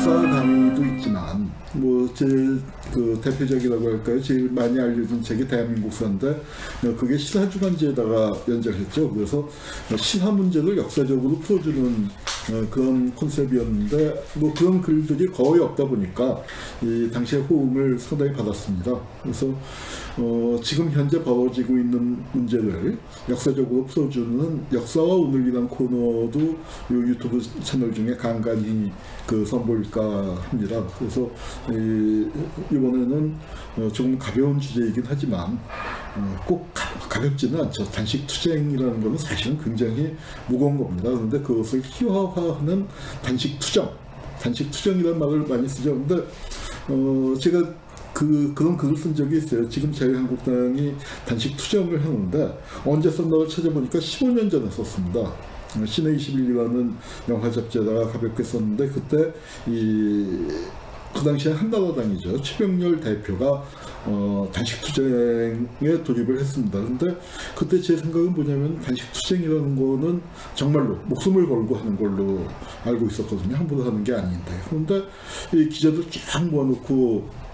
역사 강의도 있지만 뭐 제 그 대표적이라고 할까요? 제일 많이 알려진 책이 대한민국사인데 그게 시사주간지에다가 연재했죠. 그래서 시사 문제를 역사적으로 풀어주는 그런 컨셉이었는데 뭐 그런 글들이 거의 없다 보니까 이 당시의 호응을 상당히 받았습니다. 그래서 지금 현재 벌어지고 있는 문제를 역사적으로 풀어주는 역사와 오늘이란 코너도 이 유튜브 채널 중에 간간히 선보일까 합니다. 그래서 이번에는 조금 가벼운 주제이긴 하지만 꼭 가볍지는 않죠. 단식투쟁이라는 것은 사실은 굉장히 무거운 겁니다. 그런데 그것을 희화화하는 단식투쟁이라는 말을 많이 쓰죠. 근데 제가 그런 글을 쓴 적이 있어요. 지금 자유한국당이 단식투쟁을 하는데 언제 썼나를 찾아보니까 15년 전에 썼습니다. 신의 21이라는 영화 잡지에다가 가볍게 썼는데 그때 그 당시에 한나라당이죠. 최병렬 대표가 단식투쟁에 돌입을 했습니다. 근데 그때 제 생각은 뭐냐면 단식투쟁이라는 거는 정말로 목숨을 걸고 하는 걸로 알고 있었거든요. 함부로 하는 게 아닌데. 그런데 이 기자들 쫙 모아놓고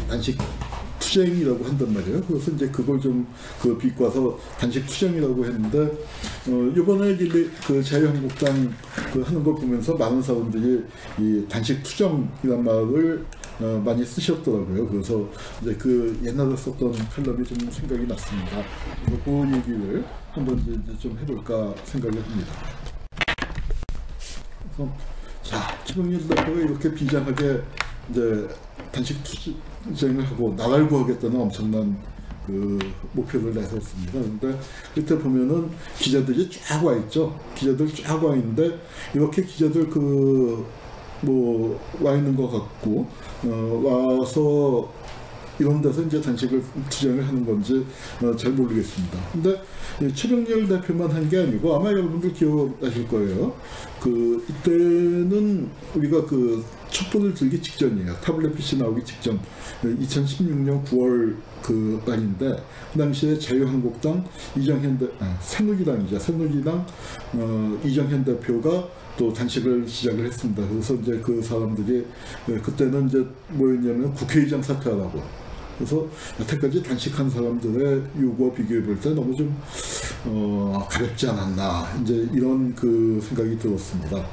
단식투쟁이라고 한단 말이에요. 그래서 이제 그걸 좀 비꼬아서 단식투쟁이라고 했는데 이번에 그 자유한국당 하는 걸 보면서 많은 사람들이 이 단식투쟁이란 말을 많이 쓰셨더라고요. 그래서 이제 그 옛날에 썼던 칼럼이 좀 생각이 났습니다. 그래서 그 얘기를 한번 이제 좀 해볼까 생각을 합니다. 그래서 자, 최병렬 대표가 이렇게 비장하게 이제 단식투쟁을 하고 나라를 구하겠다는 엄청난 목표를 내세웠습니다. 그런데 밑에 보면은 기자들이 쫙 와 있죠. 기자들 쫙 와 있는데 이렇게 기자들 와 있는 것 같고 와서 이런 데서 이제 단식투쟁을 하는 건지 잘 모르겠습니다. 근데 최병렬 대표만 한 게 아니고 아마 여러분들 기억나실 거예요. 이때는 우리가 촛불을 들기 직전이에요. 타블렛 PC 나오기 직전 2016년 9월 말인데 그 당시에 자유한국당 새누리당이죠. 새누리당 이정현 대표가 또 단식을 시작을 했습니다. 그래서 이제 그 사람들이 그때는 이제 뭐였냐면 국회의장 사퇴하라고. 그래서 여태까지 단식한 사람들의 요구와 비교해 볼 때 너무 좀 가볍지 않았나 이제 이런 생각이 들었습니다.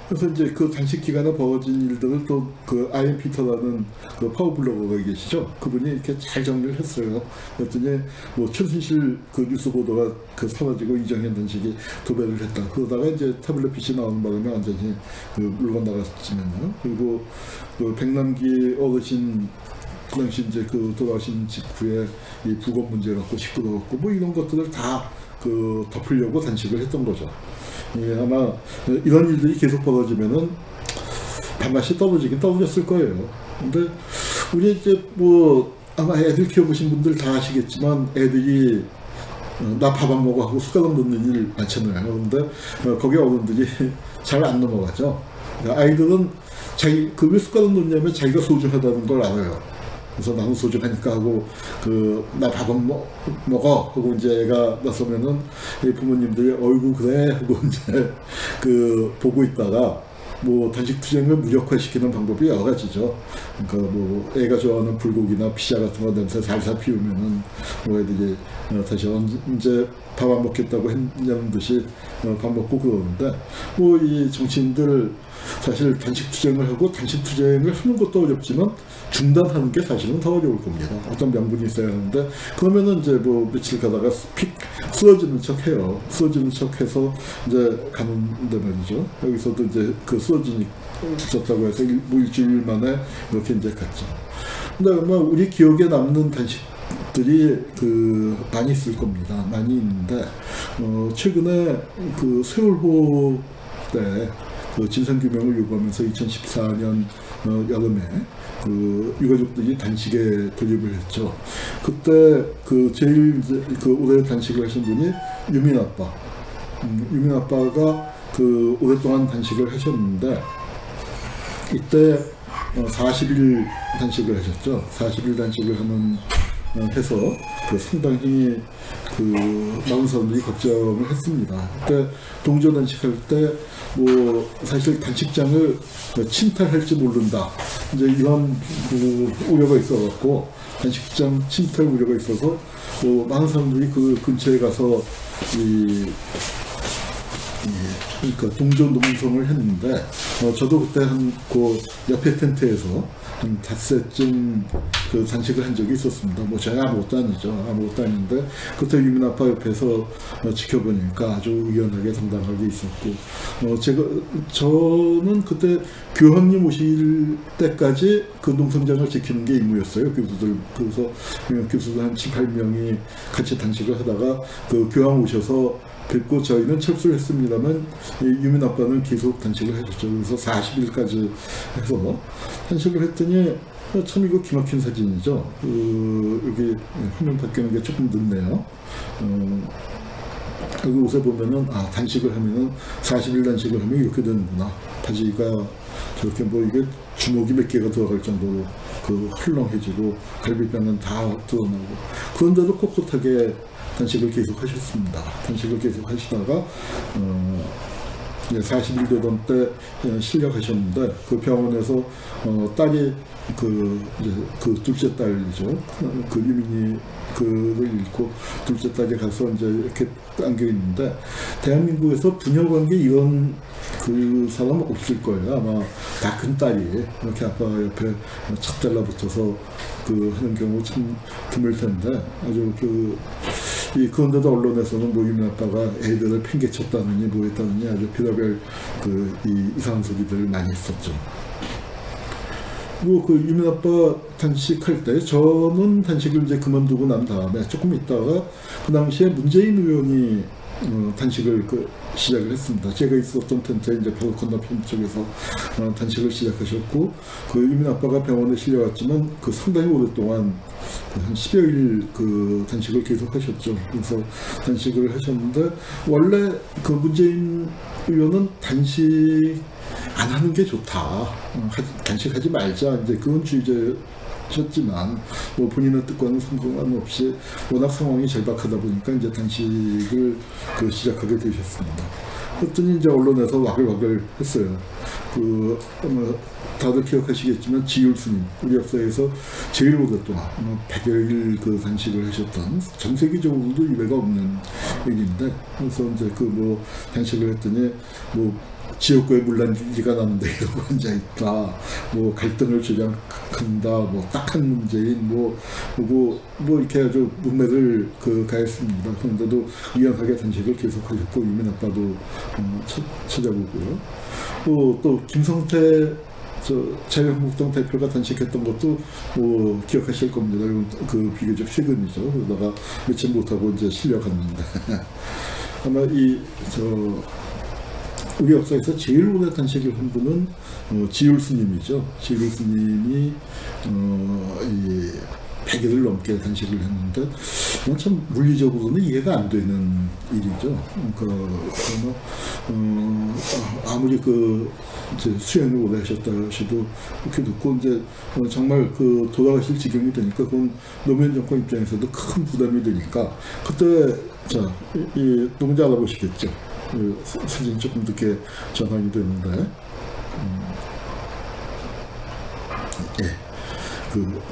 그래서 이제 그 단식 기간에 벌어진 일들을 또 아이엠 피터라는 파워블로거가 계시죠. 그분이 이렇게 잘 정리를 했어요. 그랬더니 최순실 뉴스 보도가 사라지고 이정현 단식이 도배를 했다. 그러다가 이제 타블렛 PC 나오는 바람에 완전히 물건 나갔지만요. 그리고 백남기 어르신 그 당시 이제 돌아가신 직후에 이 부검 문제 갖고 시끄러웠고 이런 것들을 다 덮으려고 단식을 했던 거죠. 아마 이런 일들이 계속 벌어지면은 밥맛이 떨어지긴 떨어졌을 거예요. 근데 우리 이제 아마 애들 키워보신 분들 다 아시겠지만 애들이 나 밥 안 먹어 하고 숟가락 놓는 일 많잖아요. 근데 거기 어른들이 잘 안 넘어가죠. 아이들은 왜 숟가락 놓냐면 자기가 소중하다는 걸 알아요. 그래서 나는 소중하니까 하고 나 밥은 먹어 하고 이제 애가 나서면은 부모님들이 어이구 그래 하고 이제 보고 있다가 단식투쟁을 무력화시키는 방법이 여러 가지죠. 그러니까 애가 좋아하는 불고기나 피자 같은 거 냄새 살살 피우면은 애들이 다시 언제 밥 안 먹겠다고 했냐는 듯이 밥 먹고 그러는데 이 정치인들 사실 단식투쟁을 하고 단식투쟁을 하는 것도 어렵지만 중단하는 게 사실은 더 어려울 겁니다. 어떤 명분이 있어야 하는데 그러면은 이제 며칠 가다가 쓰러지는 척 해요. 쓰러지는 척 해서 이제 가는데 말이죠. 여기서도 이제 쓰러졌다고 해서 일주일 만에 이렇게 이제 갔죠. 근데 아마 우리 기억에 남는 단식들이 많이 있을 겁니다. 많이 있는데 최근에 세월호 때 진상규명을 요구하면서 2014년 여름에 유가족들이 단식에 돌입을 했죠. 그때 제일 오래 단식을 하신 분이 유민 아빠. 유민 아빠가 오랫동안 단식을 하셨는데 이때 40일 단식을 하셨죠. 40일 단식을 하는 해서 그 상당히 그 많은 사람들이 걱정을 했습니다. 그때 동조 단식할 때 뭐 사실 단식장을 침탈할지 모른다, 이제 이런 그 우려가 있어갖고 단식장 침탈 우려가 있어서 뭐 많은 사람들이 그 근처에 가서 그러니까 동조 농성을 했는데 저도 그때 한 그 옆에 텐트에서 한 닷새쯤 그 단식을 한 적이 있었습니다. 뭐 제가 아무것도 아니죠. 아무것도 아닌데 그때 유민아빠 옆에서 지켜보니까 아주 의연하게 당당하게 있었고, 저는 그때 교황님 오실 때까지 그 농성장을 지키는 게 임무였어요. 교수들. 그래서 교수들 한 7, 8명이 같이 단식을 하다가 그 교황 오셔서 뵙고 저희는 철수를 했습니다만 유민 아빠는 계속 단식을 해줬죠. 그래서 40일까지 해서 단식을 했더니 참 이거 기막힌 사진이죠. 여기 화면 바뀌는 게 조금 늦네요. 여기 옷에 보면은 단식을 하면은 40일 단식을 하면 이렇게 되는구나. 바지가 저렇게 뭐 이게 주먹이 몇 개가 들어갈 정도로 그 헐렁해지고 갈비뼈는 다 드러나고, 그런데도 꼿꼿하게 단식을 계속 하셨습니다. 단식을 계속 하시다가 40일 되던 때 실려가셨는데 그 병원에서 딸이 그 둘째 딸이죠. 그 유민이 그를 잃고 둘째 딸이 가서 이제 이렇게 안겨 있는데, 대한민국에서 부녀 관계 이런 그 사람은 없을 거예요. 아마 다 큰 딸이 이렇게 아빠 옆에 착 달라붙어서 그 하는 경우 참 드물 텐데, 아주 그런데도 언론에서는 뭐 유민 아빠가 애들을 팽개쳤다느니 뭐 했다느니 아주 별의별 이상한 소리들을 많이 했었죠. 그리고 그 유민 아빠 단식할 때 저는 단식을 이제 그만두고 난 다음에 조금 있다가 그 당시에 문재인 의원이 단식을 시작을 했습니다. 제가 있었던 텐트에 이제 바로 건너편 쪽에서 단식을 시작하셨고, 그 유민 아빠가 병원에 실려왔지만 그 상당히 오랫동안 한 10여일 그 단식을 계속 하셨죠. 그래서 단식을 하셨는데, 원래 그 문재인 의원은 단식 안 하는 게 좋다, 단식하지 말자, 이제 그런 주의자셨지만 뭐 본인의 뜻과는 상관없이 워낙 상황이 절박하다 보니까 이제 단식을 시작하게 되셨습니다. 그랬더니 이제 언론에서 와글와글 했어요. 다들 기억하시겠지만 지율스님, 우리 역사에서 제일 오랫동안 100여일 그 단식을 하셨던, 전 세계적으로도 이외가 없는 얘기인데, 그래서 이제 단식을 했더니 지역구에 물난리가 났는데 이러고 앉아있다, 갈등을 조장한다, 딱한 문재인, 이렇게 아주 문맥을 가했습니다. 그런데도 의연하게 단식을 계속하셨고, 유민 아빠도 찾아보고요. 또 김성태 자유한국당 대표가 단식했던 것도 기억하실 겁니다. 이건 비교적 최근이죠. 그러다가 며칠 못하고 이제 실려갔는데 아마 우리 역사에서 제일 오래 단식을 한 분은 지율 스님이죠. 지율 스님이 100일을 넘게 단식을 했는데, 이건 참 물리적으로는 이해가 안 되는 일이죠. 아무리 수행을 오래 하셨다 하셔도 이렇게 듣고 이제 정말 돌아가실 지경이 되니까 그건 노무현 정권 입장에서도 큰 부담이 되니까, 그때 이 농자 알아보시겠죠. 사진 조금 늦게 전환이 되는데,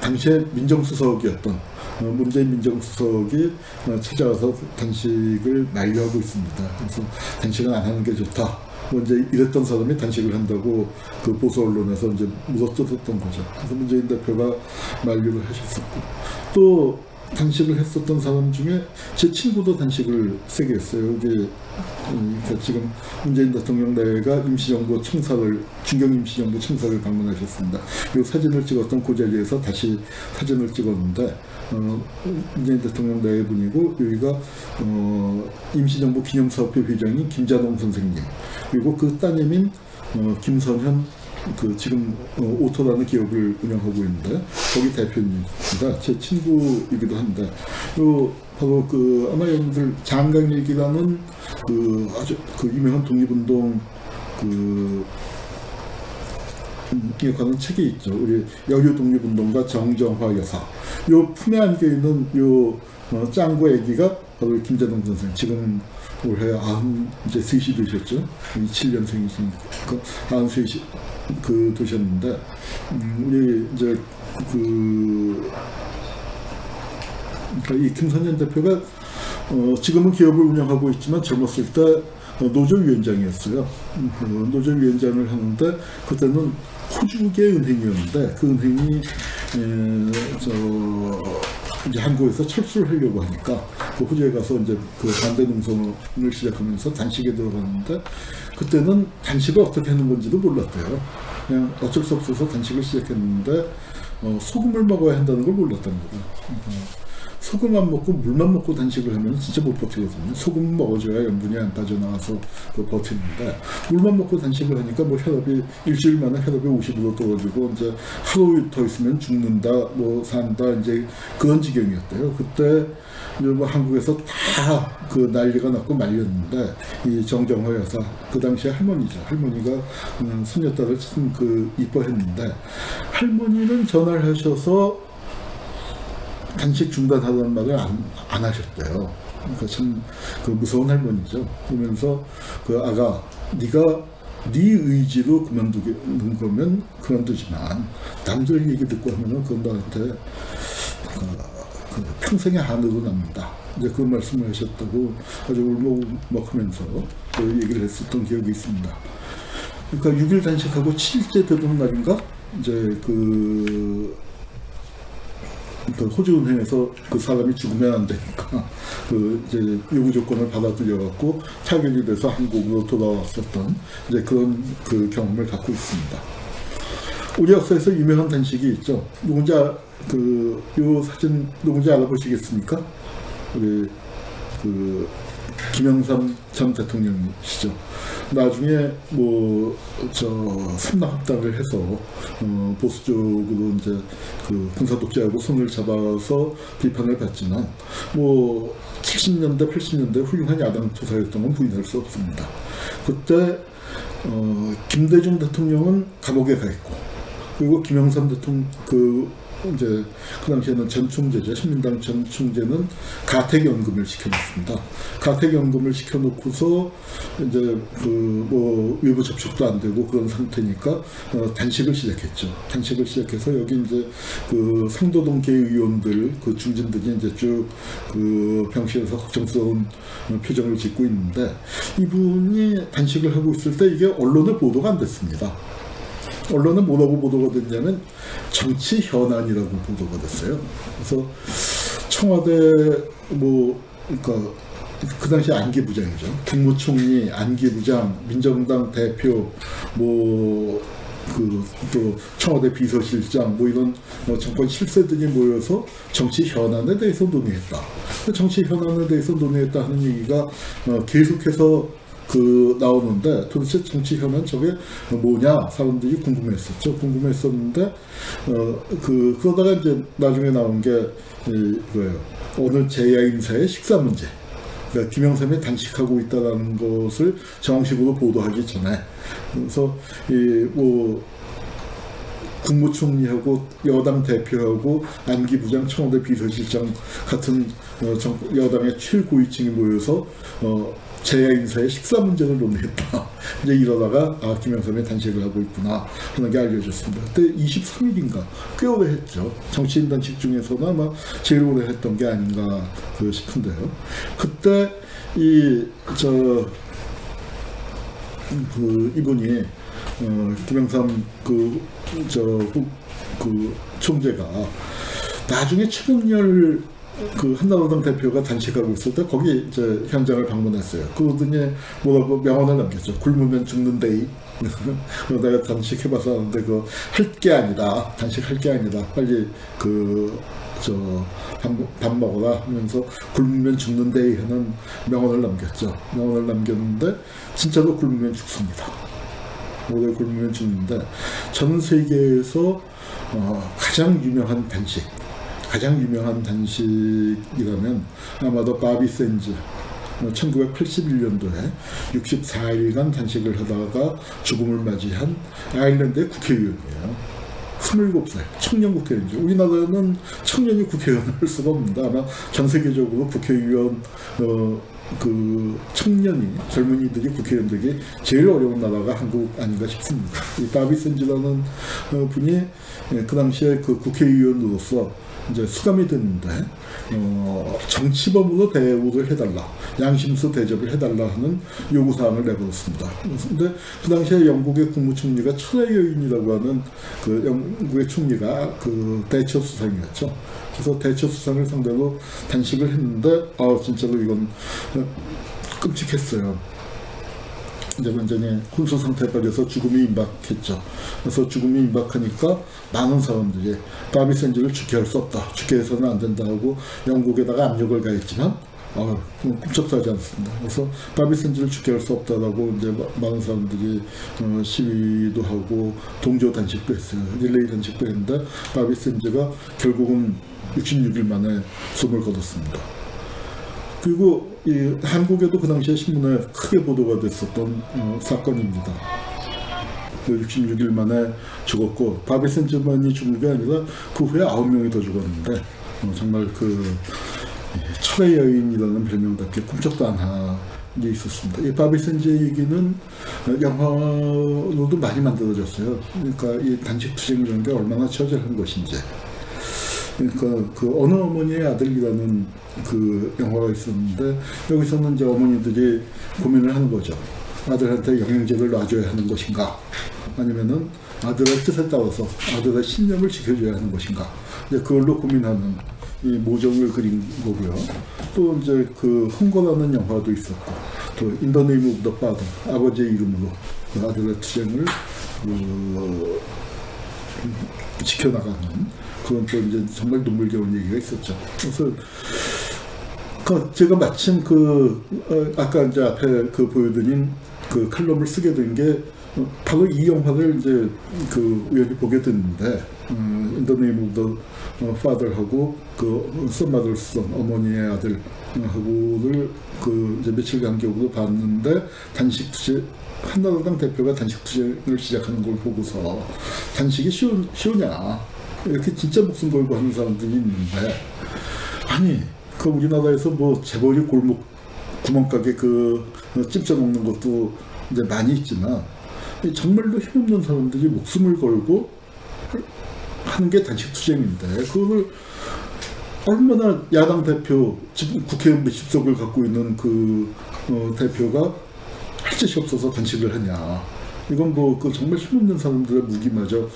당시에 민정수석이었던 문재인 민정수석이 찾아와서 단식을 만류하고 있습니다. 그래서 단식은 안 하는 게 좋다, 이제 이랬던 사람이 단식을 한다고 보수 언론에서 이제 물어뜯었던 거죠. 그래서 문재인 대표가 만류를 하셨었고, 또 단식을 했었던 사람 중에 제 친구도 단식을 세게 했어요. 지금 문재인 대통령 내가 임시정부 청사를, 중경 임시정부 청사를 방문하셨습니다. 이 사진을 찍었던 그 자리에서 다시 사진을 찍었는데, 문재인 대통령 내분이고, 여기가 임시정부 기념사업회 회장인 김자동 선생님, 그리고 그 따님인 김선현, 지금 오토라는 기업을 운영하고 있는데 거기 대표입니다. 제 친구이기도 한데, 바로 아마 여러분들 장강일기라는 아주 유명한 독립운동 에 관한 책이 있죠. 우리 여류 독립운동가 정정화 여사. 요 품에 안겨 있는 요 짱구 애기가 바로 김재동 선생. 지금 올해 이제 3시 되셨죠? 27년생이시니까 93시 되셨는데 우리 이제 이 김선현 대표가 지금은 기업을 운영하고 있지만 젊었을 때 노조위원장이었어요. 노조위원장을 하는데 그때는 호주계 은행이었는데 그 은행이 이제 한국에서 철수를 하려고 하니까 그 호주에 가서 이제 그 반대 농성을 시작하면서 단식에 들어갔는데 그때는 단식을 어떻게 하는 건지도 몰랐대요. 그냥 어쩔 수 없어서 단식을 시작했는데 소금을 먹어야 한다는 걸 몰랐다는 거예요. 소금 안 먹고 물만 먹고 단식을 하면 진짜 못 버티거든요. 소금 먹어줘야 염분이 안 빠져나와서 버티는데 물만 먹고 단식을 하니까 뭐 혈압이 일주일 만에 혈압이 50으로 떨어지고 이제 하루 더 있으면 죽는다 뭐 산다 이제 그런 지경이었대요. 그때 뭐 한국에서 다 난리가 났고 말렸는데 이 정정화 여사 그 당시에 할머니죠. 할머니가 손녀딸을 참 이뻐했는데 할머니는 전화를 하셔서 단식 중단하라는 말을 안 하셨대요. 그러니까 참 무서운 할머니죠. 그러면서 아가 네가 네 의지로 그만두는 거면 그만두지만 남들 얘기 듣고 하면은 그건 너한테 평생의 한으로 남는다. 이제 그런 말씀을 하셨다고 아주 울먹울먹하면서 얘기를 했었던 기억이 있습니다. 그러니까 6일 단식하고 7일째 되던 날인가 이제 호주은행에서 그 사람이 죽으면 안 되니까 이제 요구 조건을 받아들여갖고 타결이 돼서 한국으로 돌아왔었던 이제 그런 경험을 갖고 있습니다. 우리 역사에서 유명한 단식이 있죠. 누군지 요 사진 누군지 알아보시겠습니까? 우리 김영삼 전 대통령이시죠. 나중에 삼락합당을 해서 보수 쪽으로 이제 군사 독재하고 손을 잡아서 비판을 받지만 70년대 80년대 훌륭한 야당 투사였던 건 부인할 수 없습니다. 그때 김대중 대통령은 감옥에 가 있고 그리고 김영삼 대통령 이제 그 당시에는 전 총재죠. 신민당 전 총재는 가택연금을 시켜놓습니다. 가택연금을 시켜놓고서 이제 외부 접촉도 안 되고 그런 상태니까 단식을 시작했죠. 단식을 시작해서 여기 이제 상도동 계의원들 중진들이 이제 쭉 병실에서 걱정스러운 표정을 짓고 있는데 이분이 단식을 하고 있을 때 이게 언론에 보도가 안 됐습니다. 언론은 뭐라고 보도가 됐냐면 정치 현안이라고 보도가 됐어요. 그래서 청와대 그러니까 그 당시 안기부장이죠. 국무총리, 안기부장, 민정당 대표, 또 청와대 비서실장 이런 정권 실세들이 모여서 정치 현안에 대해서 논의했다. 정치 현안에 대해서 논의했다 하는 얘기가 계속해서 나오는데 도대체 정치 현안 저게 뭐냐 사람들이 궁금했었죠. 궁금했었는데 그러다가 이제 나중에 나온 게 이거예요. 어느 제야 인사의 식사 문제. 그러니까 김영삼이 단식하고 있다는 것을 정식으로 보도하기 전에 그래서 국무총리하고 여당 대표하고 안기부장, 청와대 비서실장 같은 여당의 최고위층이 모여서 제야 인사의 식사 문제를 논의했다. 이제 이러다가 김영삼이 단식을 하고 있구나 하는 게 알려졌습니다. 그때 23일인가 꽤 오래 했죠. 정치인 단식 중에서는 아마 제일 오래 했던 게 아닌가 싶은데요. 그때 이분이 김영삼 총재가 나중에 최동열 한나라당 대표가 단식하고 있을 때 거기 이제 현장을 방문했어요. 그러더니 뭐라고 명언을 남겼죠. 굶으면 죽는데이. 내가 단식해봐서 하는데 할 게 아니다. 단식할 게 아니다. 빨리 밥 먹어라 하면서 굶으면 죽는데이 하는 명언을 남겼죠. 명언을 남겼는데 진짜로 굶으면 죽습니다. 오래 굶으면 죽는데 전 세계에서 가장 유명한 단식이라면 아마도 바비 샌즈 1981년도에 64일간 단식을 하다가 죽음을 맞이한 아일랜드의 국회의원이에요. 27살 청년 국회의원이죠. 우리나라는 청년이 국회의원을 할 수가 없는데 아마 전 세계적으로 국회의원 그 청년이 젊은이들이 국회의원 되기 제일 어려운 나라가 한국 아닌가 싶습니다. 이 바비 샌즈라는 분이 그 당시에 그 국회의원으로서 이제 수감이 됐는데 정치범으로 대우를 해달라, 양심수 대접을 해달라 하는 요구사항을 내걸었습니다. 근데 그 당시에 영국의 국무총리가 철의 여인이라고 하는 그 영국의 총리가 그 대처 수상이었죠. 그래서 대처 수상을 상대로 단식을 했는데 진짜로 이건 끔찍했어요. 이제 완전히 혼수 상태에 빠져서 죽음이 임박했죠. 그래서 죽음이 임박하니까 많은 사람들이 바비 샌즈를 죽게 할 수 없다, 죽게 해서는 안 된다 하고 영국에다가 압력을 가했지만 꿈쩍하지 않습니다. 그래서 바비 샌즈를 죽게 할 수 없다라고 이제 많은 사람들이 시위도 하고 동조 단식도 했어요. 릴레이 단식도 했는데 바비 샌즈가 결국은 66일 만에 숨을 거뒀습니다. 그리고 이 한국에도 그 당시에 신문에 크게 보도가 됐었던 사건입니다. 66일 만에 죽었고 바비 샌즈만이 죽은 게 아니라 그 후에 9명이 더 죽었는데 정말 그 철의 여인이라는 별명답게 꿈쩍도 안 한 게 있었습니다. 이 바비 샌즈의 얘기는 영화로도 많이 만들어졌어요. 그러니까 이 단식 투쟁이라는 게 얼마나 처절한 것인지. 그러니까 그 어느 어머니의 아들이라는 그 영화가 있었는데 여기서는 이제 어머니들이 고민을 하는 거죠. 아들한테 영양제를 놔줘야 하는 것인가, 아니면은 아들의 뜻에 따라서 아들의 신념을 지켜줘야 하는 것인가, 이제 그걸로 고민하는 이 모정을 그린 거고요. 또 이제 그 흥거라는 영화도 있었고, 또 In the Name of the Father, 아버지의 이름으로 그 아들의 투쟁을 지켜나가는 그런 또 이제 정말 눈물겨운 얘기가 있었죠. 그래서 제가 마침 아까 이제 앞에 보여드린 그 칼럼을 쓰게 된 게 바로 이 영화를 이제 우연히 보게 됐는데, In the Name of the Father하고 Son Mother's Son, 어머니의 아들 하고를 이제 며칠 간격으로 봤는데, 한나라당 대표가 단식 투쟁을 시작하는 걸 보고서 단식이 쉬우냐, 이렇게 진짜 목숨 걸고 하는 사람들이 있는데, 아니 우리나라에서 뭐 재벌이 골목 구멍가게 찜쪄 먹는 것도 이제 많이 있지만 정말로 힘없는 사람들이 목숨을 걸고 하는 게 단식 투쟁인데, 그걸 얼마나 야당 대표, 지금 국회의원 몇십 석을 갖고 있는 대표가 할 짓이 없어서 단식을 하냐. 이건 정말 힘없는 사람들의 무기마저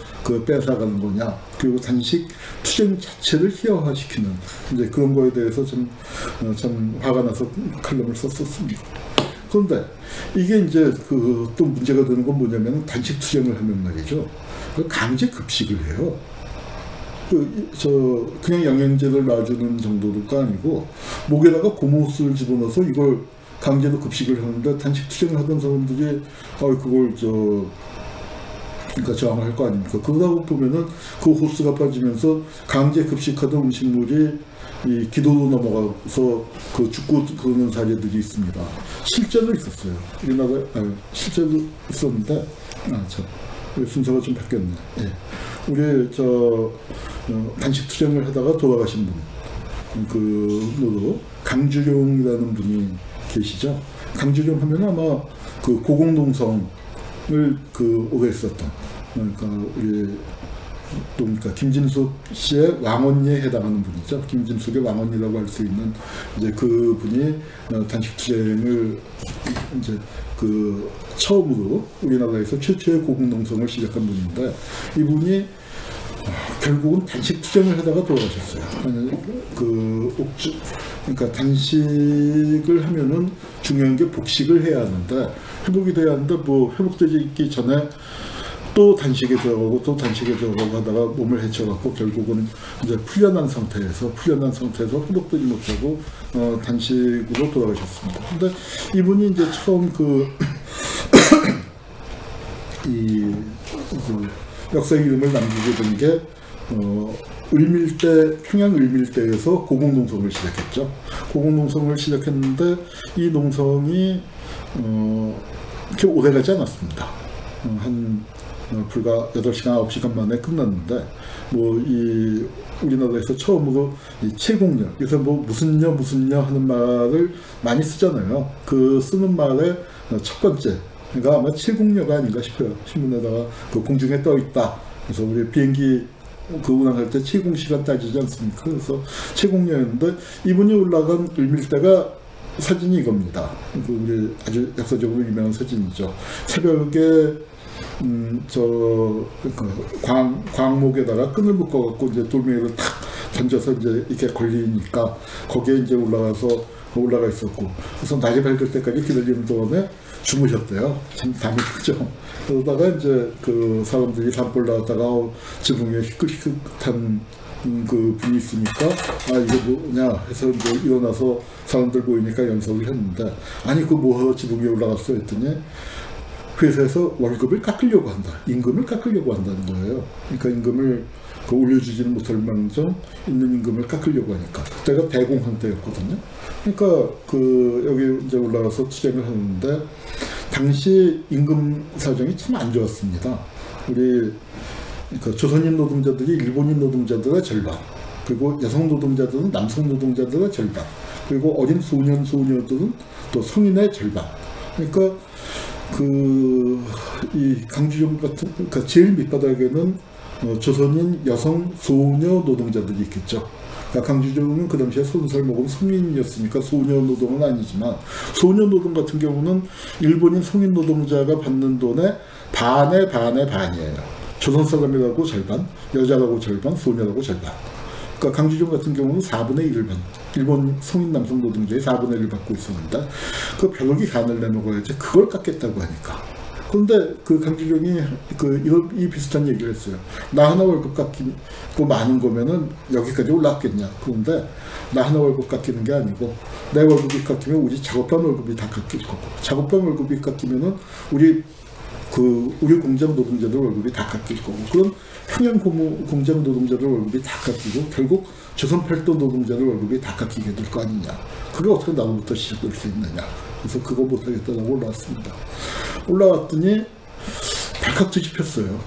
뺏어가는 거냐. 그리고 단식 투쟁 자체를 희화화시키는 이제 그런 거에 대해서 참 화가 나서 칼럼을 썼었습니다. 그런데 이게 이제 또 문제가 되는 건 뭐냐면, 단식 투쟁을 하면 말이죠, 강제 급식을 해요. 그냥 영양제를 놔주는 정도가 아니고 목에다가 고무호스를 집어넣어서 이걸 강제로 급식을 하는데, 단식 투쟁을 하던 사람들이 그걸 그러니까 저항할 거 아닙니까? 그러다 보면은 그 호스가 빠지면서 강제 급식하던 음식물이 이 기도로 넘어가서 죽고 그러는 사례들이 있습니다. 실제로 있었어요. 우리나라에 실제로 있었는데, 순서가 좀 바뀌었네. 예. 우리 단식 투쟁을 하다가 돌아가신 분, 강주룡이라는 분이 계시죠. 강주룡 하면 아마 고공농성을 오래 했었던, 그러니까 김진숙 씨의 왕언니에 해당하는 분이죠. 김진숙의 왕언니라고 할 수 있는 이제 그 분이 단식 투쟁을 이제 처음으로 우리나라에서 최초의 고공농성을 시작한 분인데, 이분이 결국은 단식 투쟁을 하다가 돌아가셨어요. 그러니까 단식을 하면은 중요한 게 복식을 해야 하는데, 회복이 돼야 하는데 회복되기 전에 또 단식에 들어가고 또 단식에 들어가고 하다가 몸을 해쳐갖고 결국은 이제 풀려난 상태에서 회복되지 못하고 단식으로 돌아가셨습니다. 근데 이분이 이제 처음 역사의 이름을 남기게 된 게 평양 을밀대에서 고공농성을 시작했죠. 고공농성을 시작했는데 이 농성이 그렇게 오래가지 않았습니다. 한 불과 8시간, 9시간 만에 끝났는데, 뭐, 우리나라에서 처음으로 이 채공녀, 그래서 뭐, 무슨 녀 하는 말을 많이 쓰잖아요. 그 쓰는 말의 첫 번째, 그러니까 아마 채공녀가 아닌가 싶어요. 신문에다가 그 공중에 떠 있다. 그래서 우리 비행기 그 운항할 때 채공시간 따지지 않습니까? 그래서 채공녀였는데, 이분이 올라간 을밀대가 사진이 이겁니다. 우리 아주 역사적으로 유명한 사진이죠. 새벽에 광목에다가 끈을 묶어갖고 이제 돌멩이를 탁 던져서 이제 이렇게 걸리니까 거기에 이제 올라가 있었고, 그래서 날이 밝을 때까지 기다리는 동안에 주무셨대요. 참 담이 크죠. 그러다가 이제 그 사람들이 산불 나왔다가 지붕에 희끗희끗한 그 분이 있으니까 이게 뭐냐 해서 이제 일어나서 사람들 보이니까 연설을 했는데, 아니 그 뭐하러 지붕에 올라갔어 했더니 회사에서 월급을 깎으려고 한다, 임금을 깎으려고 한다는 거예요. 그러니까 임금을 올려주지는 못할 망정 있는 임금을 깎으려고 하니까. 그때가 대공황 때였거든요. 그러니까 여기 이제 올라가서 투쟁을 하는데, 당시 임금 사정이 참 안 좋았습니다. 그러니까 조선인 노동자들이 일본인 노동자들의 절반, 그리고 여성 노동자들은 남성 노동자들의 절반, 그리고 어린 소녀들은 또 성인의 절반. 그러니까 이 강주종 같은, 그러니까 제일 밑바닥에는 조선인 여성 소녀 노동자들이 있겠죠. 그러니까 강주종은 그 당시에 30살 먹은 성인이었으니까 소녀 노동은 아니지만, 소녀 노동 같은 경우는 일본인 성인 노동자가 받는 돈의 반이에요. 조선 사람이라고 절반, 여자라고 절반, 소녀라고 절반. 그러니까 강주종 같은 경우는 4분의 1을 일본 성인 남성 노동자의 4분의 1을 받고 있었는데, 그 벼룩이 간을 내먹어야지 그걸 깎겠다고 하니까. 그런데 그 강주종이 이 비슷한 얘기를 했어요. 나 하나 월급 깎이고 많은 거면은 여기까지 올라왔겠냐. 그런데 나 하나 월급 깎이는 게 아니고, 내 월급이 깎이면 우리 작업반 월급이 다 깎일 거고, 작업반 월급이 깎이면은 우리 공장 노동자들 월급이 다 깎일 거고, 그럼 평양 공장 노동자들 월급이 다 깎이고, 결국 조선 팔도 노동자들 월급이 다 깎이게 될 거 아니냐. 그게 어떻게 나로부터 시작될 수 있느냐. 그래서 그거 못하겠다고 올라왔습니다. 올라왔더니 발칵 뒤집혔어요.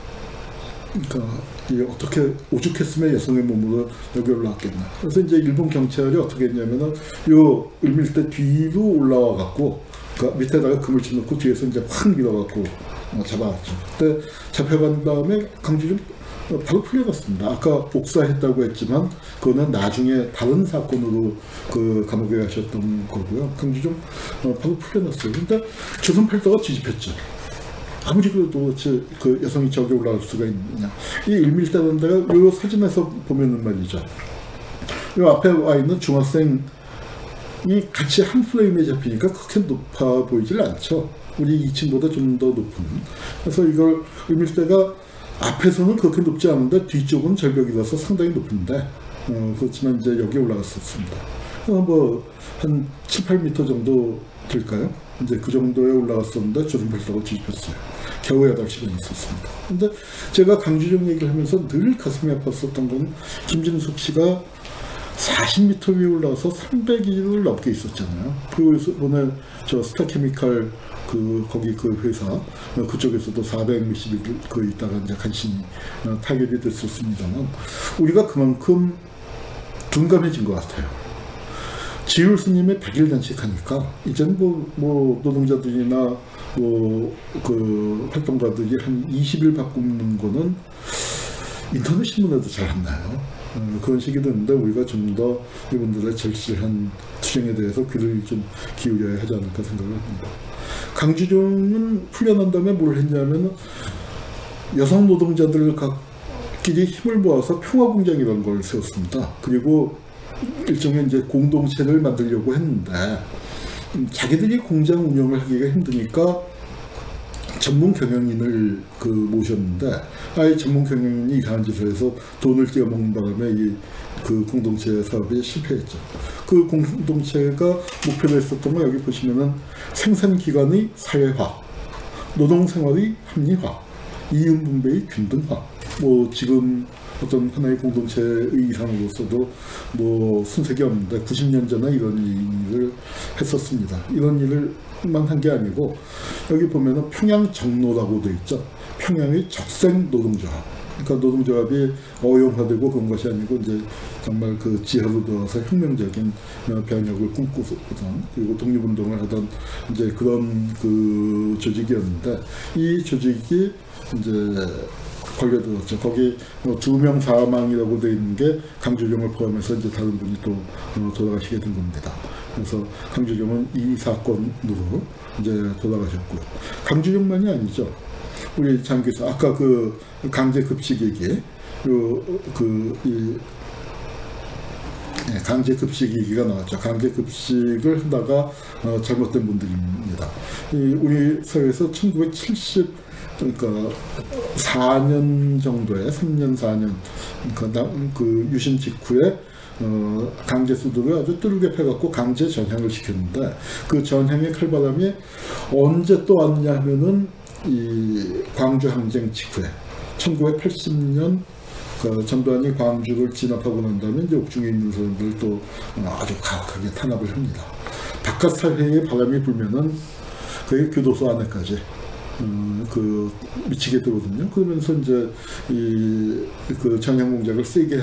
그러니까 어떻게 오죽했으면 여성의 몸으로 여기 올라왔겠나. 그래서 이제 일본 경찰이 어떻게 했냐면은 요 을밀대 뒤로 올라와 갖고 그 밑에다가 그물 쳐놓고 뒤에서 이제 확 밀어갖고 잡아왔죠. 그때 잡혀간 다음에 강주종 바로 풀려갔습니다. 아까 복사했다고 했지만 그거는 나중에 다른 사건으로 그 감옥에 가셨던 거고요. 강주종 바로 풀려났어요. 근데 조선 팔도가 뒤집혔죠. 아무리 그래도 그 여성이 저기 올라갈 수가 있느냐. 이 을밀대라는 데가 이 사진에서 보면은 말이죠. 이 앞에 와 있는 중학생이 같이 한 프레임에 잡히니까 그렇게 높아 보이질 않죠. 우리 2층보다 좀 더 높은. 그래서 이걸 을밀대가 앞에서는 그렇게 높지 않은데 뒤쪽은 절벽이라서 상당히 높은데, 그렇지만 이제 여기 올라갔었습니다. 한 7, 8m 정도 될까요? 이제 그 정도에 올라갔었는데 조선 팔도가 뒤집혔어요. 겨우 8시간 있었습니다. 근데 제가 강주종 얘기를 하면서 늘 가슴이 아팠었던 건, 김진숙 씨가 40m 위에 올라와서 300일을 넘게 있었잖아요. 그래서 오늘 저 스타케미칼 거기 그 회사 그쪽에서도 400몇십 일 있다가 이제 간신히 타결이 됐었습니다만, 우리가 그만큼 둔감해진 것 같아요. 지율 스님의 100일 단식하니까 이제는 뭐 노동자들이나 그 활동가들이 한 20일 바꾸는 거는 인터넷 신문에도 잘 안 나요. 그런 식이 됐는데, 우리가 좀 더 이분들의 절실한 투쟁에 대해서 귀를 좀 기울여야 하지 않을까 생각을 합니다. 강주종은 풀려난 다음에 뭘 했냐면, 여성 노동자들끼리 힘을 모아서 평화공장이라는 걸 세웠습니다. 그리고 일종의 이제 공동체를 만들려고 했는데, 자기들이 공장 운영을 하기가 힘드니까 전문 경영인을 모셨는데, 아예 전문 경영인이 이상한 짓을 해서 돈을 떼어먹는 바람에 그 공동체 사업이 실패했죠. 그 공동체가 목표로 했었던 거 여기 보시면은 생산기관의 사회화, 노동생활의 합리화, 이윤분배의 균등화, 지금 어떤 하나의 공동체의 이상으로서도 순색이 없는데 90년 전에 이런 일을 했었습니다. 이런 일을만 한 게 아니고, 여기 보면은 평양 정로라고 돼 있죠. 평양의 적생 노동조합. 그러니까 노동조합이 어용화되고 그런 것이 아니고 이제 정말 그 지하로 들어와서 혁명적인 변혁을 꿈꾸던 그리고 독립운동을 하던 이제 그런 그 조직이었는데 이 조직이 이제 걸려들었죠. 거기 2명 사망이라고 되어 있는 게 강주정을 포함해서 이제 다른 분이 또 돌아가시게 된 겁니다. 그래서 강주정은 이 사건으로 이제 돌아가셨고요. 강주정만이 아니죠. 우리 장교사 아까 그 강제 급식 얘기, 강제 급식 얘기가 나왔죠. 강제 급식을 하다가 잘못된 분들입니다. 우리 사회에서 1970 그러니까 4년 정도에 3년 4년 그러니까 그 유신 직후에 강제 수도를 아주 뚜르게 패갖고 강제 전향을 시켰는데 그 전향의 칼바람이 언제 또 왔냐 하면은 이 광주 항쟁 직후에 1980년 그 전두환이 광주를 진압하고 난 다음에 이제 옥중에 있는 사람들 또 아주 가혹하게 탄압을 합니다. 바깥 사회에 바람이 불면은 그게 교도소 안에까지 그 미치게 되거든요. 그러면서 이제 그 전향 공작을 세게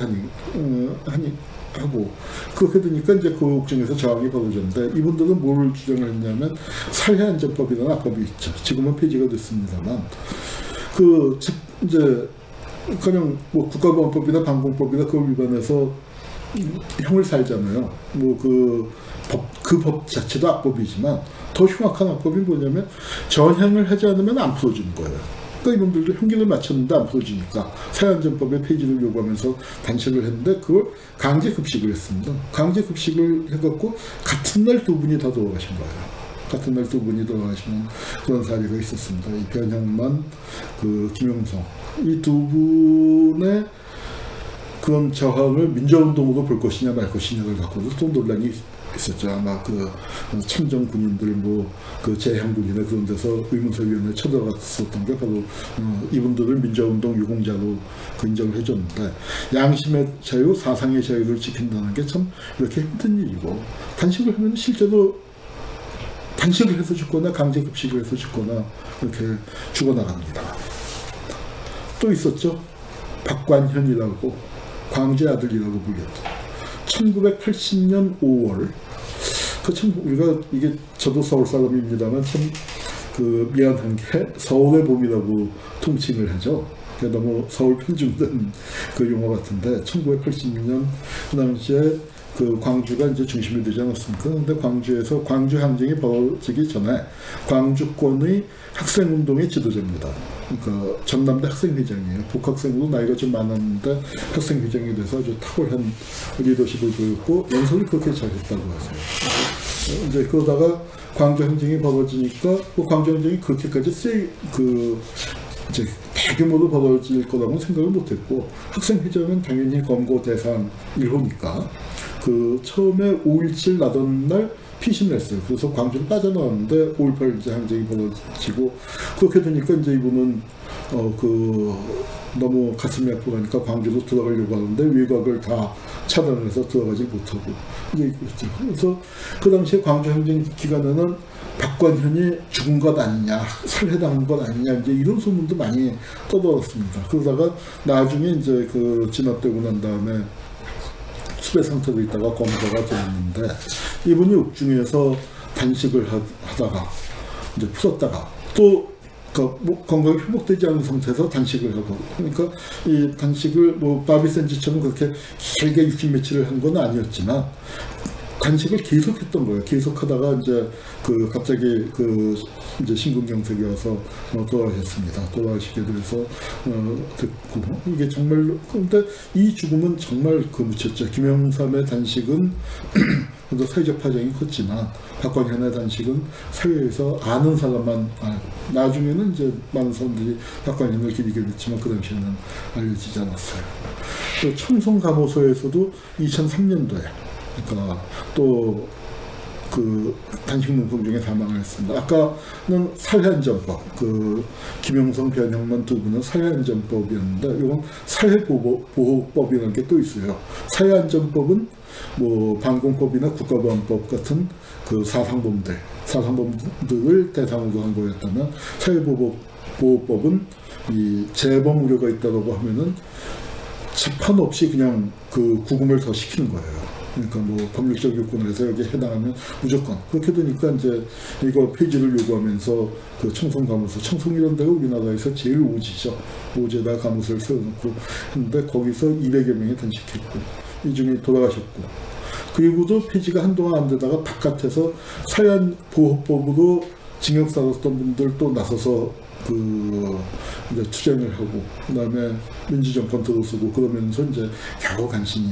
하고 그렇게 되니까 이제 그 옥중에서 저항이 벌어졌는데 이분들은 뭘 주장을 했냐면 사회안전법이라는 악법이 있죠. 지금은 폐지가 됐습니다만 그 이제 그냥 뭐 국가보안법이나 방공법이나 그걸 위반해서 형을 살잖아요. 뭐 그 법 자체도 악법이지만 더 흉악한 악법이 뭐냐면 전향을 하지 않으면 안 풀어주는 거예요. 그러니까 이분들도 형기를 마쳤는데 안 풀어주니까 사회안전법의 폐지를 요구하면서 단식을 했는데 그걸 강제 급식을 했습니다. 강제 급식을 해갖고 같은 날 2분이 다 돌아가신 거예요. 같은 날 2분이 돌아가시는 그런 사례가 있었습니다. 이 변형만 그 김영성 이 2분의 그런 저항을 민주운동으로 볼 것이냐 말 것이냐를 갖고도 또 논란이 있었죠. 아마 그 참전 군인들 뭐 그 재향군이나 그런 데서 의문사위원회에 쳐들어갔었던 게 바로 이분들을 민주운동 유공자로 그 인정을 해줬는데 양심의 자유, 사상의 자유를 지킨다는 게 참 이렇게 힘든 일이고 단식을 하면 실제로 단식을 해서 죽거나 강제급식을 해서 죽거나 이렇게 죽어나갑니다. 또 있었죠. 박관현이라고 광주의 아들이라고 불렸죠. 1980년 5월 그 참 우리가 이게 저도 서울 사람입니다만 참 그 미안한 게 서울의 봄이라고 통칭을 하죠. 너무 서울 편중된 그 용어 같은데 1980년 그 당시에 그 광주가 이제 중심이 되지 않았습니까? 그런데 광주에서 광주 항쟁이 벌어지기 전에 광주권의 학생운동의 지도자입니다. 그러니까 전남대 학생회장이에요. 복학생으로 나이가 좀 많았는데 학생회장이 돼서 아주 탁월한 리더십을 보였고 연설을 그렇게 잘했다고 하세요. 이제 그러다가 광주 항쟁이 벌어지니까 그 광주 항쟁이 그렇게까지 이제 대규모로 벌어질 거라고는 생각을 못했고 학생회장은 당연히 검거 대상 1호니까 그 처음에 5.17 나던 날 피신을 했어요. 그래서 광주를 빠져나왔는데 5.18 이제 항쟁이 벌어지고 그렇게 되니까 이제 이분은 너무 가슴이 아프고 하니까 광주로 들어가려고 하는데 외곽을 다 차단을 해서 들어가지 못하고 이제 그랬죠. 그래서 그 당시에 광주 항쟁 기간에는 박관현이 죽은 것 아니냐, 살해당한 것 아니냐, 이제 이런 소문도 많이 떠돌았습니다. 그러다가 나중에 이제 그 진압되고 난 다음에 수배 상태로 있다가 검거가 됐는데 이분이 옥중에서 단식을 하다가 이제 풀었다가 또 건강이 회복되지 않은 상태에서 단식을 하고 그러니까 이 단식을 뭐 바비센지처럼 그렇게 길게 60며칠을 한 건 아니었지만 단식을 계속했던 거예요. 계속하다가 이제 갑자기 이제 심근경색이 와서 돌아가셨습니다. 돌아가시게 돼서 됐고 이게 정말로 근데 이 죽음은 정말 묻혔죠. 김영삼의 단식은 그래도 사회적 파장이 컸지만 박관현의 단식은 사회에서 아는 사람만 알고 나중에는 이제 많은 사람들이 박관현을 기리게 됐지만 그 당시에는 알려지지 않았어요. 청송감호소에서도 2003년도에 그러니까 또 단식농성 중에 사망을 했습니다. 아까는 사회안전법, 김영성, 변형만 2분은 사회안전법이었는데 이건 사회보호법이라는 게 또 있어요. 사회안전법은 뭐 방공법이나 국가보안법 같은 사상범들을 대상으로 한 거였다면 사회보호법은 이 재범 우려가 있다고 하면은 재판 없이 그냥 그 구금을 더 시키는 거예요. 그러니까 뭐 법률적 요건을 해서 여기에 해당하면 무조건 그렇게 되니까 이제 이거 폐지를 요구하면서 그 청송가무소, 청송이라는 데가 우리나라에서 제일 오지죠. 오지에다 가무소를 세워놓고 했는데 거기서 200여 명이 단식했고 이 중에 돌아가셨고 그리고도 폐지가 한동안 안 되다가 바깥에서 사연보호법으로 징역 살았던 분들 또 나서서 그 이제 투쟁을 하고 그다음에 민주정권 들어서고 그러면서 이제 겨우 간신히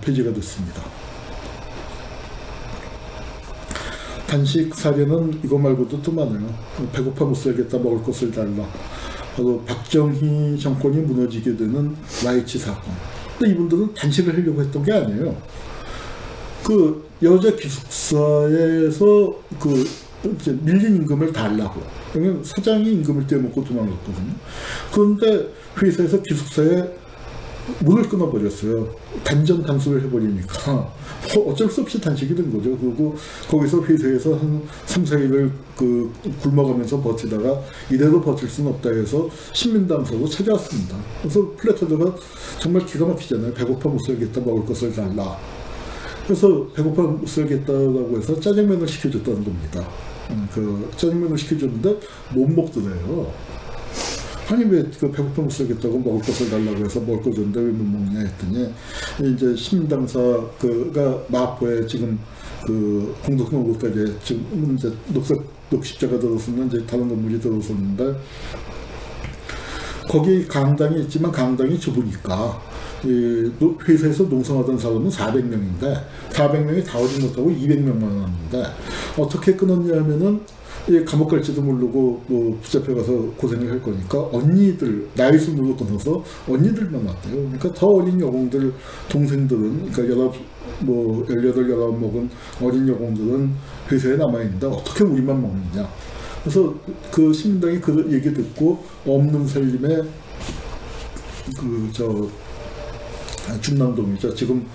폐지가 됐습니다. 단식 사례는 이거 말고도 또 많아요. 배고파 못 살겠다 먹을 것을 달라. 바로 박정희 정권이 무너지게 되는 라이치 사건. 근데 이분들은 단식을 하려고 했던 게 아니에요. 그 여자 기숙사에서 그 이제 밀린 임금을 달라고. 그러면 사장이 임금을 떼어먹고 도망갔거든요. 그런데 회사에서 기숙사에 문을 끊어버렸어요. 단전 단수를 해버리니까 어쩔 수 없이 단식이 된 거죠. 그리고 거기서 회사에서 한 3, 4일을 그 굶어가면서 버티다가 이대로 버틸 수는 없다 해서 신민당서로 찾아왔습니다. 그래서 플래카드가 정말 기가 막히잖아요. 배고파 못 살겠다 먹을 것을 달라. 그래서 배고파 못 살겠다라고 해서 짜장면을 시켜줬다는 겁니다. 그 짜장면을 시켜줬는데 못 먹더래요. 아니 왜 그 배고파 못 살겠다고 먹을 것을 달라고 해서 먹을 거 줬는데 왜 못 먹냐 했더니 이제 신민당사가 마포에 지금 그 공동선거까지 지금 이제 녹십자가 들어서는 이제 다른 건물이 들어섰는데 거기 강당이 있지만 강당이 좁으니까 이 회사에서 농성하던 사람은 400명인데 400명이 다 오지 못하고 200명만 왔는데 어떻게 끊었냐 하면은 감옥 갈지도 모르고 뭐 붙잡혀가서 고생을 할 거니까 언니들 나이 순으로 끊어서 언니들만 왔대요. 그러니까 더 어린 여공들 동생들은 그러니까 18, 19 먹은 어린 여공들은 회사에 남아있는데 어떻게 우리만 먹느냐. 그래서 그 시민당이 그 얘기 듣고 없는 살림에 중남동이죠. 지금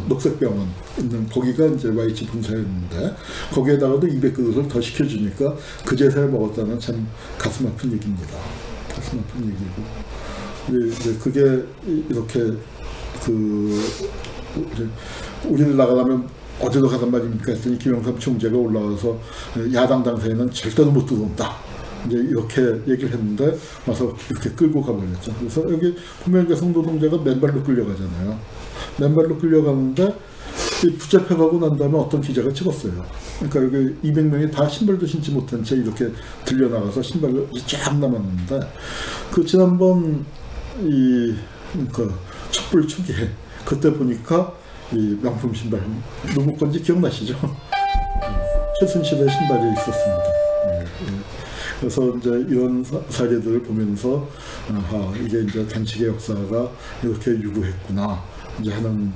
녹색병원 있는 거기가 이제 YH 본사였는데 거기에다가도 200그릇을 더 시켜주니까 그 제사에 먹었다는 참 가슴 아픈 얘기입니다. 가슴 아픈 얘기고 이제 그게 이렇게 우리를 나가려면 어디로 가단 말입니까 했더니 김영삼 총재가 올라와서 야당 당사에는 절대로 못 들어온다. 이제 이렇게 얘기를 했는데 와서 이렇게 끌고 가버렸죠. 그래서 여기 보면 성노동자가 맨발로 끌려가잖아요. 맨발로 끌려가는데 붙잡혀가고 난 다음에 어떤 기자가 찍었어요. 그러니까 여기 200명이 다 신발도 신지 못한 채 이렇게 들려나가서 신발로 쫙 남았는데 그 지난번 촛불 초기에 그때 보니까 이 명품 신발 누구 건지 기억나시죠? 최순실의 신발이 있었습니다. 그래서 이제 이런 사례들을 보면서 이게 이제 단식의 역사가 이렇게 유구했구나 이제 하는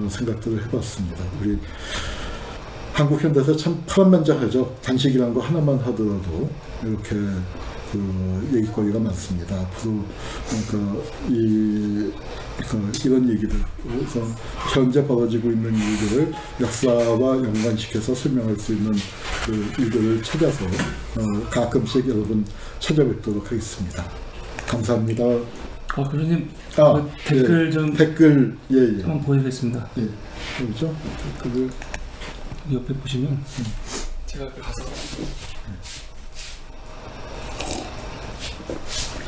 생각들을 해봤습니다. 우리 한국 현대사 참 파란만장하죠. 단식이란 거 하나만 하더라도 이렇게 얘기거리가 많습니다. 앞으로 이런 얘기들, 그래서 현재 벌어지고 있는 일들을 역사와 연관시켜서 설명할 수 있는 일들을 찾아서 가끔씩 여러분 찾아뵙도록 하겠습니다. 감사합니다. 교수님 댓글 좀 한번 보여드리겠습니다. 예, 보이죠? 댓글을 옆에 보시면 제가 가서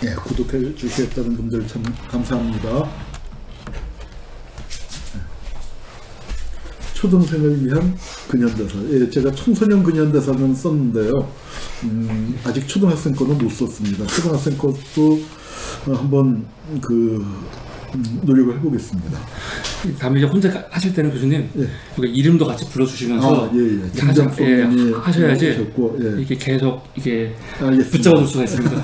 예, 구독해 주시겠다는 분들 참 감사합니다. 초등생을 위한 근현대사. 예, 제가 청소년 근현대사는 썼는데요. 아직 초등학생 거는 못 썼습니다. 초등학생 것도 한번 노력을 해보겠습니다. 다음에 이제 혼자 하실 때는 교수님 이름도 같이 불러주시면서 하셔야지 이게 계속 이게 붙잡아둘 수가 있습니다.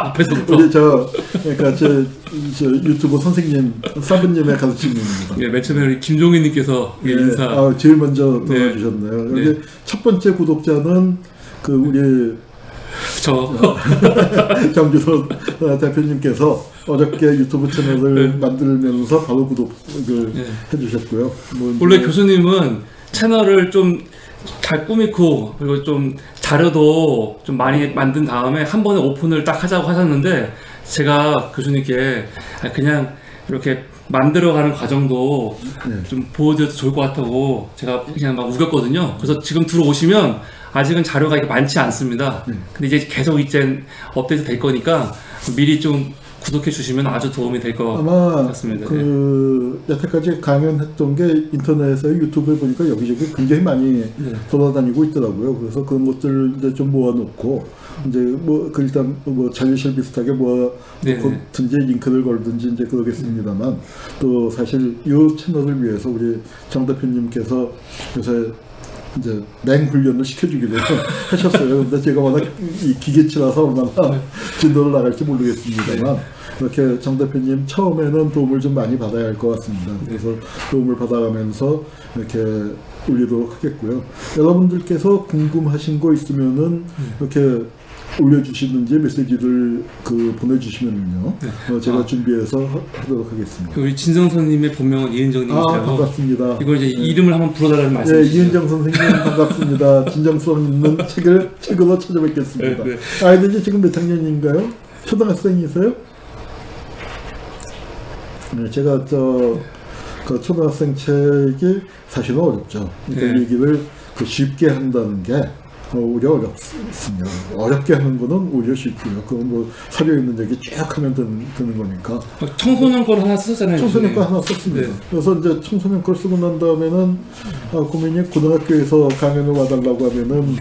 앞에서부터. 우리 그러니까 저 유튜브 선생님 사부님의 가르침입니다. 맨 처음에 우리 김종희님께서 인사. 제일 먼저 들어주셨네요. 여기 첫 번째 구독자는 우리 정주선 대표님께서 어저께 유튜브 채널을 만들면서 바로 구독을 해주셨고요. 원래 교수님은 채널을 좀 잘 꾸미고 그리고 좀 자료도 좀 많이 만든 다음에 한 번에 오픈을 딱 하자고 하셨는데 제가 교수님께 그냥 이렇게 만들어가는 과정도 좀 보여드려도 좋을 것 같다고 제가 그냥 막 우겼거든요. 그래서 지금 들어오시면 아직은 자료가 이렇게 많지 않습니다. 근데 이제 계속 이제 업데이트 될 거니까 미리 좀 구독해 주시면 아주 도움이 될 것 같습니다. 그 여태까지 강연했던 게 인터넷에 유튜브에 보니까 여기저기 굉장히 많이 돌아다니고 있더라고요. 그래서 그런 것들 이제 좀 모아놓고 이제 뭐 그 일단 뭐 자료실 비슷하게 뭐든지 링크를 걸든지 이제 그러겠습니다만 또 사실 이 채널을 위해서 우리 정 대표님께서 요새 이제 맹훈련을 시켜주기로 하셨어요. 근데 제가 워낙 이 기계치라서 얼마나 진도를 나갈지 모르겠습니다만 이렇게 정 대표님 처음에는 도움을 좀 많이 받아야 할 것 같습니다. 그래서 도움을 받아가면서 이렇게 올리도록 하겠고요. 여러분들께서 궁금하신 거 있으면은 이렇게 올려주시든지 메시지를 보내주시면요. 제가 준비해서 하도록 하겠습니다. 우리 진성 선생님의 본명은 이은정님이시고. 반갑습니다. 이걸 이제 이름을 한번 불러달라는 말씀이시죠? 네, 이은정 선생님 반갑습니다. 진정성 있는 책으로 찾아뵙겠습니다. 아이들이 지금 몇 학년인가요? 초등학생이세요? 네, 제가 그 초등학생 책이 사실은 어렵죠. 그러니까 얘기를 쉽게 한다는 게 오히려 어렵습니다. 어렵게 하는 거는 오히려 쉽고요. 그건 뭐 사료 있는 얘기 쭉 하면 되는 거니까. 청소년 걸 하나 쓰셨잖아요. 청소년 걸 하나 썼습니다. 그래서 이제 청소년 걸 쓰고 난 다음에는 고민이 고등학교에서 강연을 와달라고 하면은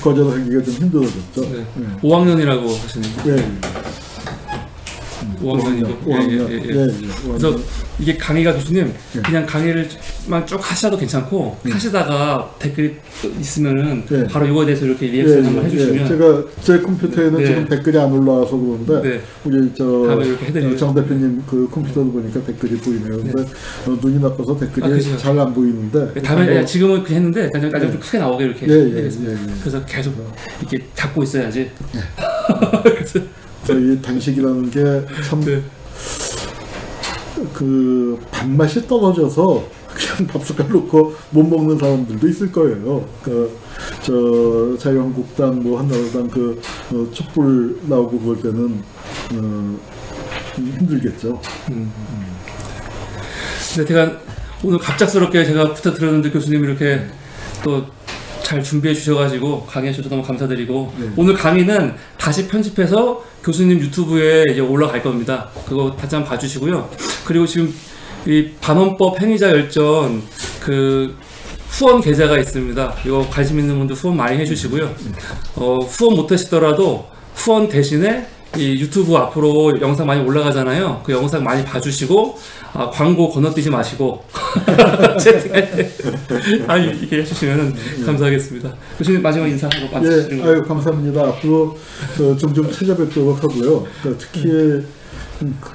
거절하기가 좀 힘들어졌죠. 5학년이라고 하시는. 5학년이고. 그래서 이게 강의가 교수님 그냥 강의를만 쭉 하셔도 괜찮고 하시다가 댓글이 있으면은 바로 이거에 대해서 이렇게 리액션 한번 해주시면 제가 제 컴퓨터에는 지금 댓글이 안 올라와서 그런데 우리 정 대표님 그 컴퓨터를 보니까 댓글이 보이네요. 근데 눈이 나빠서 댓글이 잘 안 보이는데 다음에 지금은 그렇게 했는데 나중에 좀 크게 나오게 이렇게 그래서 계속 이렇게 잡고 있어야지. 그래서 이 단식이라는 게 참 그 밥맛이 떨어져서 그냥 밥숟갈 놓고 못 먹는 사람들도 있을 거예요. 자유한국당 한나라당 촛불 나오고 그럴 때는 힘들겠죠. 근데 제가 오늘 갑작스럽게 제가 부탁드렸는데 교수님이 이렇게 또 잘 준비해 주셔가지고 강의해 주셔서 너무 감사드리고 오늘 강의는 다시 편집해서 교수님 유튜브에 이제 올라갈 겁니다. 그거 다시 한번 봐주시고요. 그리고 지금 이 반헌법 행위자 열전 후원 계좌가 있습니다. 이거 관심 있는 분들 후원 많이 해주시고요. 후원 못하시더라도 후원 대신에 이 유튜브 앞으로 영상 많이 올라가잖아요. 그 영상 많이 봐주시고 광고 건너뛰지 마시고 채팅할 때 이렇게 해주시면 감사하겠습니다. 교수님 마지막 인사하고 마치시는 거예요. 감사합니다. 앞으로 종종 찾아뵙도록 하고요. 특히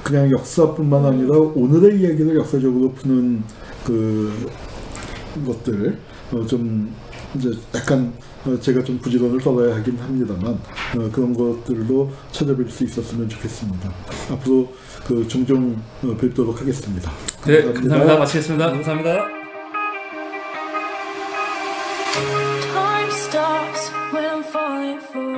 그냥 역사뿐만 아니라 오늘의 이야기를 역사적으로 푸는 것들 좀 이제 약간 제가 좀 부지런을 떨어야 하긴 합니다만 그런 것들로 찾아뵐 수 있었으면 좋겠습니다. 앞으로 종종 뵙도록 하겠습니다. 감사합니다. 마치겠습니다. 감사합니다. Time stops when I'm falling for